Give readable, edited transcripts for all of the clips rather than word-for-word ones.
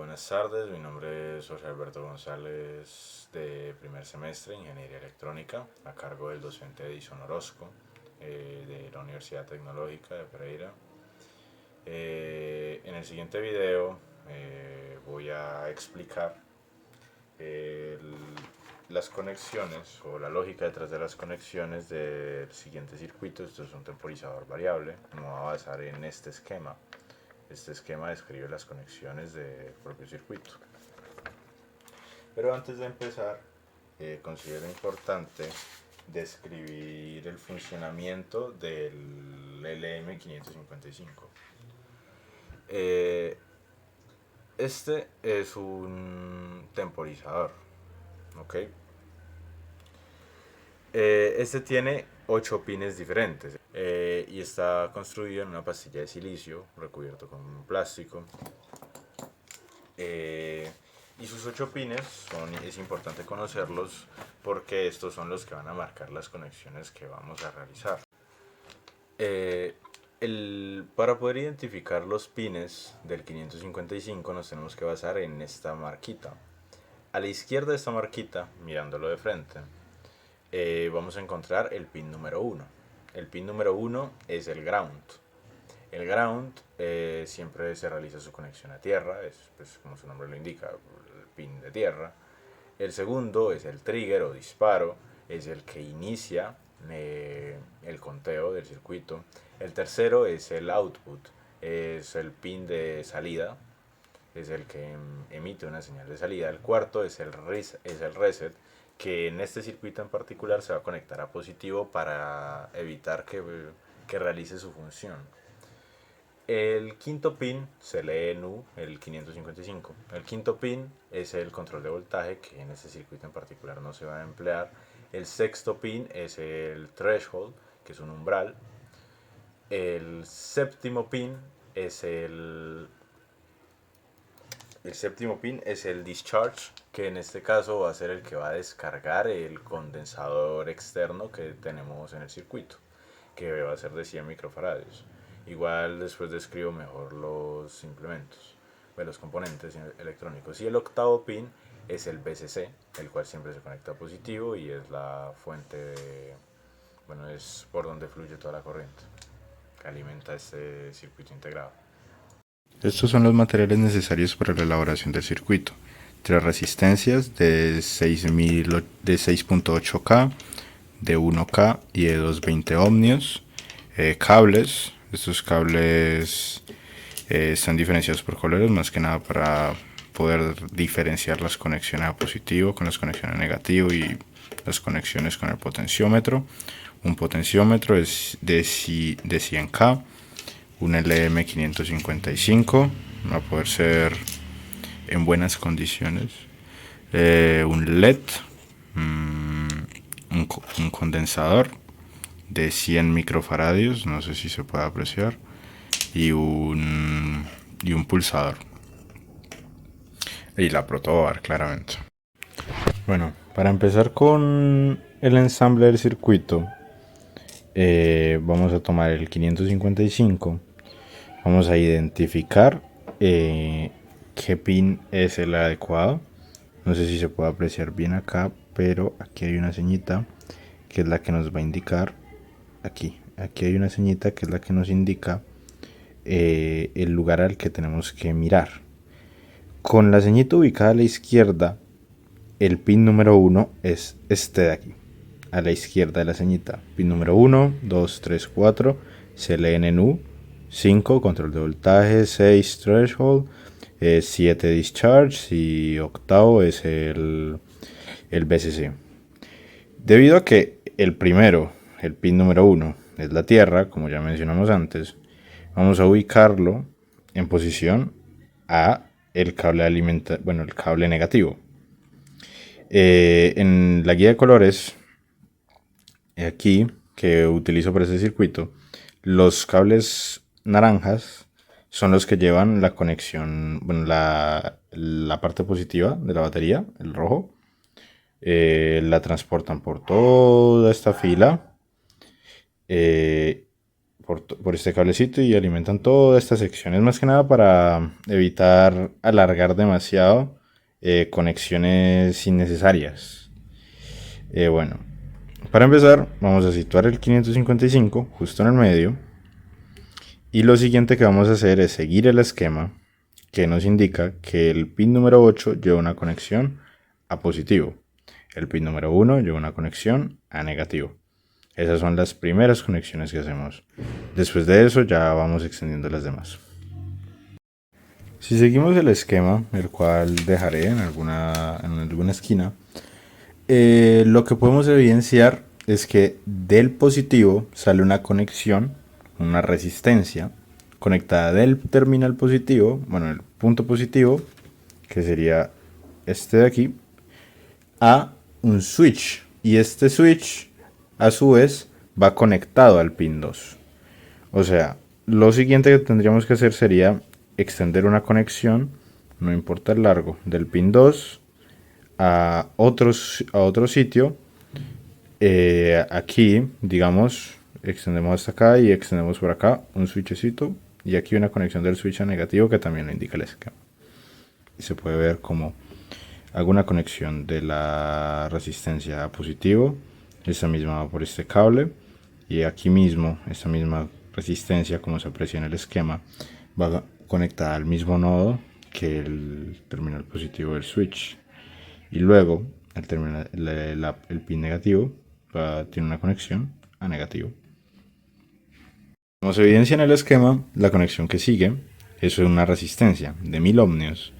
buenas tardes, mi nombre es José Alberto González de primer semestre de Ingeniería Electrónica a cargo del docente Edison Orozco de la Universidad Tecnológica de Pereira. En el siguiente video voy a explicar las conexiones o la lógica detrás de las conexiones del siguiente circuito. Esto es un temporizador variable, me voy a basar en este esquema. Este esquema describe las conexiones del propio circuito. Pero antes de empezar, considero importante describir el funcionamiento del LM555. Este es un temporizador, ¿ok? Este tiene 8 pines diferentes y está construido en una pastilla de silicio recubierto con plástico. Y sus 8 pines es importante conocerlos porque estos son los que van a marcar las conexiones que vamos a realizar. Para poder identificar los pines del 555 nos tenemos que basar en esta marquita. A la izquierda de esta marquita, mirándolo de frente, vamos a encontrar el pin número 1. El pin número 1 es el ground. El ground siempre se realiza su conexión a tierra, es pues, como su nombre lo indica, el pin de tierra. El segundo es el trigger o disparo, es el que inicia el conteo del circuito. El tercero es el output, es el pin de salida, es el que emite una señal de salida. El cuarto es el reset, que en este circuito en particular se va a conectar a positivo para evitar que realice su función. El quinto pin se lee en U, el 555. El quinto pin es el control de voltaje, que en este circuito en particular no se va a emplear. El sexto pin es el threshold, que es un umbral. El séptimo pin es el séptimo pin es el discharge, que en este caso va a ser el que va a descargar el condensador externo que tenemos en el circuito, que va a ser de 100 microfarads. Igual después describo mejor los implementos, los componentes electrónicos. Y el octavo pin es el BCC, el cual siempre se conecta a positivo y es la fuente de, es por donde fluye toda la corriente que alimenta este circuito integrado. Estos son los materiales necesarios para la elaboración del circuito. 3 resistencias de 6.8K, de 1K y de 220 ohmios. Cables. Estos cables están diferenciados por colores, más que nada para poder diferenciar las conexiones a positivo con las conexiones a negativo y las conexiones con el potenciómetro. Un potenciómetro es de 100K. Un LM555 va a poder ser en buenas condiciones. Un LED, un condensador de 100 microfaradios, no sé si se puede apreciar, y un pulsador. Y la protobar, claramente. Bueno, para empezar con el ensamble del circuito, vamos a tomar el 555. Vamos a identificar qué pin es el adecuado. No sé si se puede apreciar bien acá, pero aquí hay una ceñita que es la que nos va a indicar. Aquí hay una ceñita que es la que nos indica el lugar al que tenemos que mirar. Con la ceñita ubicada a la izquierda, el pin número 1 es este de aquí, a la izquierda de la ceñita. Pin número 1, 2, 3, 4, se leen en U. 5, control de voltaje. 6, threshold. 7, discharge. Y octavo es el BCC. Debido a que el primero, el pin número 1, es la tierra, como ya mencionamos antes, vamos a ubicarlo en posición a el cable el cable negativo. En la guía de colores, aquí que utilizo para este circuito, los cables naranjas son los que llevan la conexión, la parte positiva de la batería, el rojo. La transportan por toda esta fila, por este cablecito y alimentan toda esta sección. Es más que nada para evitar alargar demasiado conexiones innecesarias. Bueno, para empezar vamos a situar el 555 justo en el medio. Y lo siguiente que vamos a hacer es seguir el esquema que nos indica que el pin número 8 lleva una conexión a positivo. El pin número 1 lleva una conexión a negativo. Esas son las primeras conexiones que hacemos. Después de eso ya vamos extendiendo las demás. Si seguimos el esquema, el cual dejaré en alguna esquina, lo que podemos evidenciar es que del positivo sale una conexión, una resistencia, conectada del terminal positivo, bueno, el punto positivo, que sería este de aquí, a un switch. Y este switch, a su vez, va conectado al pin 2. O sea, lo siguiente que tendríamos que hacer sería extender una conexión, no importa el largo, del pin 2 a otro sitio. Aquí, digamos, extendemos hasta acá y extendemos por acá un switchecito. Y aquí una conexión del switch a negativo que también lo indica el esquema. Y se puede ver como hago una conexión de la resistencia a positivo. Esta misma va por este cable. Y aquí mismo, esta misma resistencia, como se aprecia en el esquema, va conectada al mismo nodo que el terminal positivo del switch. Y luego el pin negativo tiene una conexión a negativo. Como se evidencia en el esquema, la conexión que sigue es una resistencia de 1000 ohmios,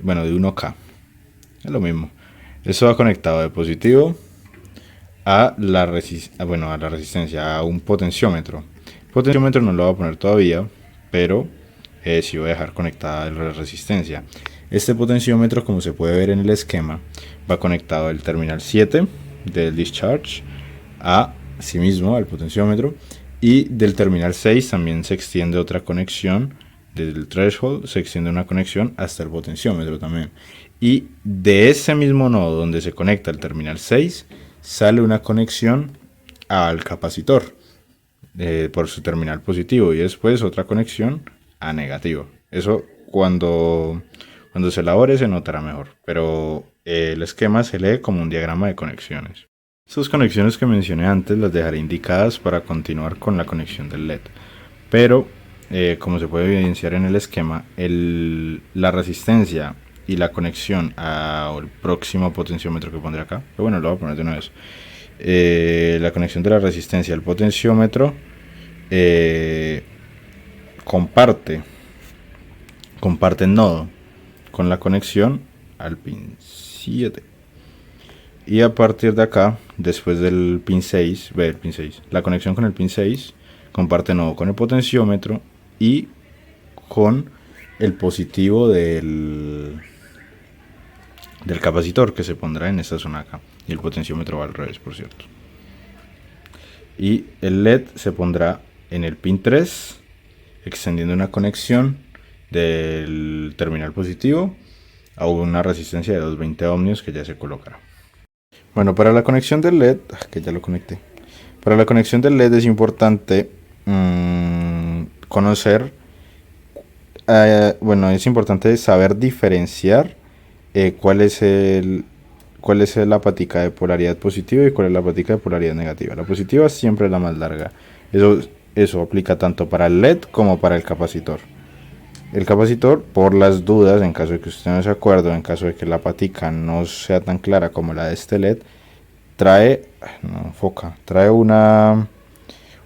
bueno, de 1K, es lo mismo. Eso va conectado de positivo a la resistencia, a un potenciómetro. El potenciómetro no lo voy a poner todavía, pero sí voy a dejar conectada la resistencia. Este potenciómetro, como se puede ver en el esquema, va conectado del terminal 7 del discharge a sí mismo, al potenciómetro. Y del terminal 6 también se extiende otra conexión. Desde el threshold se extiende una conexión hasta el potenciómetro también. Y de ese mismo nodo donde se conecta el terminal 6 sale una conexión al capacitor por su terminal positivo. Y después otra conexión a negativo. Eso cuando se elabore se notará mejor. Pero el esquema se lee como un diagrama de conexiones. Estas conexiones que mencioné antes las dejaré indicadas para continuar con la conexión del LED. Pero, como se puede evidenciar en el esquema, la resistencia y la conexión al próximo potenciómetro que pondré acá, pero bueno, lo voy a poner de una vez. La conexión de la resistencia al potenciómetro comparte el nodo con la conexión al pin 7. Y a partir de acá, después del pin 6, la conexión con el pin 6 comparte nodo con el potenciómetro y con el positivo del capacitor que se pondrá en esta zona acá. Y el potenciómetro va al revés, por cierto. Y el LED se pondrá en el pin 3, extendiendo una conexión del terminal positivo a una resistencia de 220 ohmios que ya se colocará. Bueno, para la conexión del LED, que ya lo conecté. Para la conexión del LED es importante conocer, es importante saber diferenciar cuál es la patica de polaridad positiva y cuál es la patica de polaridad negativa. La positiva siempre es la más larga. Eso aplica tanto para el LED como para el capacitor. El capacitor, por las dudas, en caso de que usted no se acuerde, en caso de que la patica no sea tan clara como la de este LED, trae una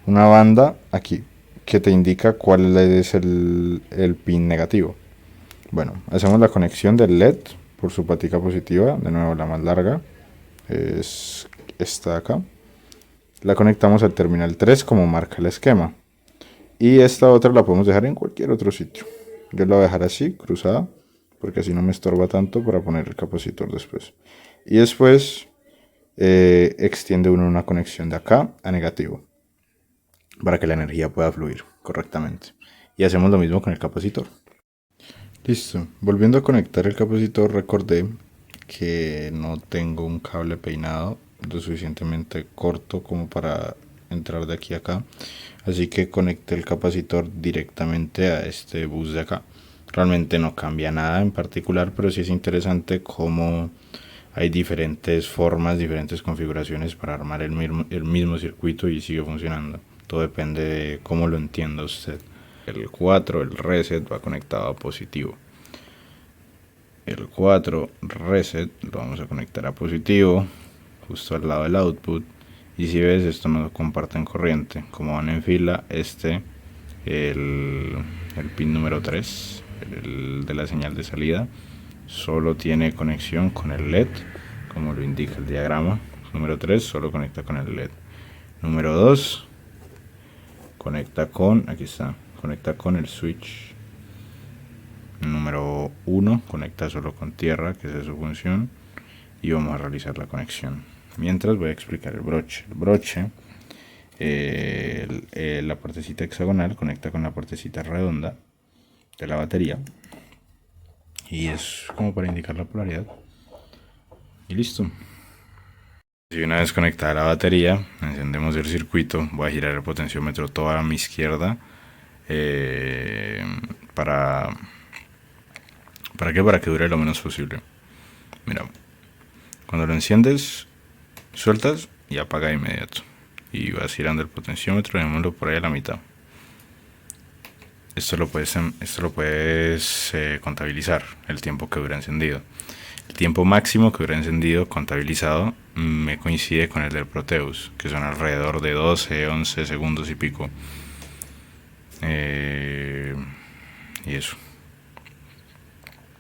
banda aquí que te indica cuál es el pin negativo. Bueno, hacemos la conexión del LED por su patica positiva, de nuevo la más larga, es esta de acá. La conectamos al terminal 3 como marca el esquema. Y esta otra la podemos dejar en cualquier otro sitio. Yo la voy a dejar así, cruzada, porque así no me estorba tanto para poner el capacitor después. Y después extiende uno una conexión de acá a negativo, para que la energía pueda fluir correctamente. Y hacemos lo mismo con el capacitor. Listo, volviendo a conectar el capacitor, recordé que no tengo un cable peinado lo suficientemente corto como para entrar de aquí a acá, así que conecté el capacitor directamente a este bus de acá. Realmente no cambia nada en particular, pero sí es interesante cómo hay diferentes formas, diferentes configuraciones para armar el mismo circuito y sigue funcionando. Todo depende de cómo lo entienda usted. El 4, el reset, va conectado a positivo. El 4 reset lo vamos a conectar a positivo, justo al lado del output. Y si ves, esto no comparten corriente. Como van en fila, el pin número 3, el de la señal de salida, solo tiene conexión con el LED, como lo indica el diagrama. Número 3 solo conecta con el LED. Número 2 conecta con, aquí está, conecta con el switch. Número 1 conecta solo con tierra, que esa es su función, y vamos a realizar la conexión. Mientras voy a explicar el broche. El broche, la partecita hexagonal conecta con la partecita redonda de la batería y es como para indicar la polaridad y listo. Y una vez conectada la batería, encendemos el circuito. Voy a girar el potenciómetro toda a mi izquierda ¿para qué? Para que dure lo menos posible. Mira, cuando lo enciendes, sueltas y apaga de inmediato. Y vas girando el potenciómetro, dejémoslo por ahí a la mitad. Esto lo puedes contabilizar, el tiempo que dura encendido. El tiempo máximo que dura encendido contabilizado me coincide con el del Proteus, que son alrededor de 12, 11 segundos y pico. Y eso.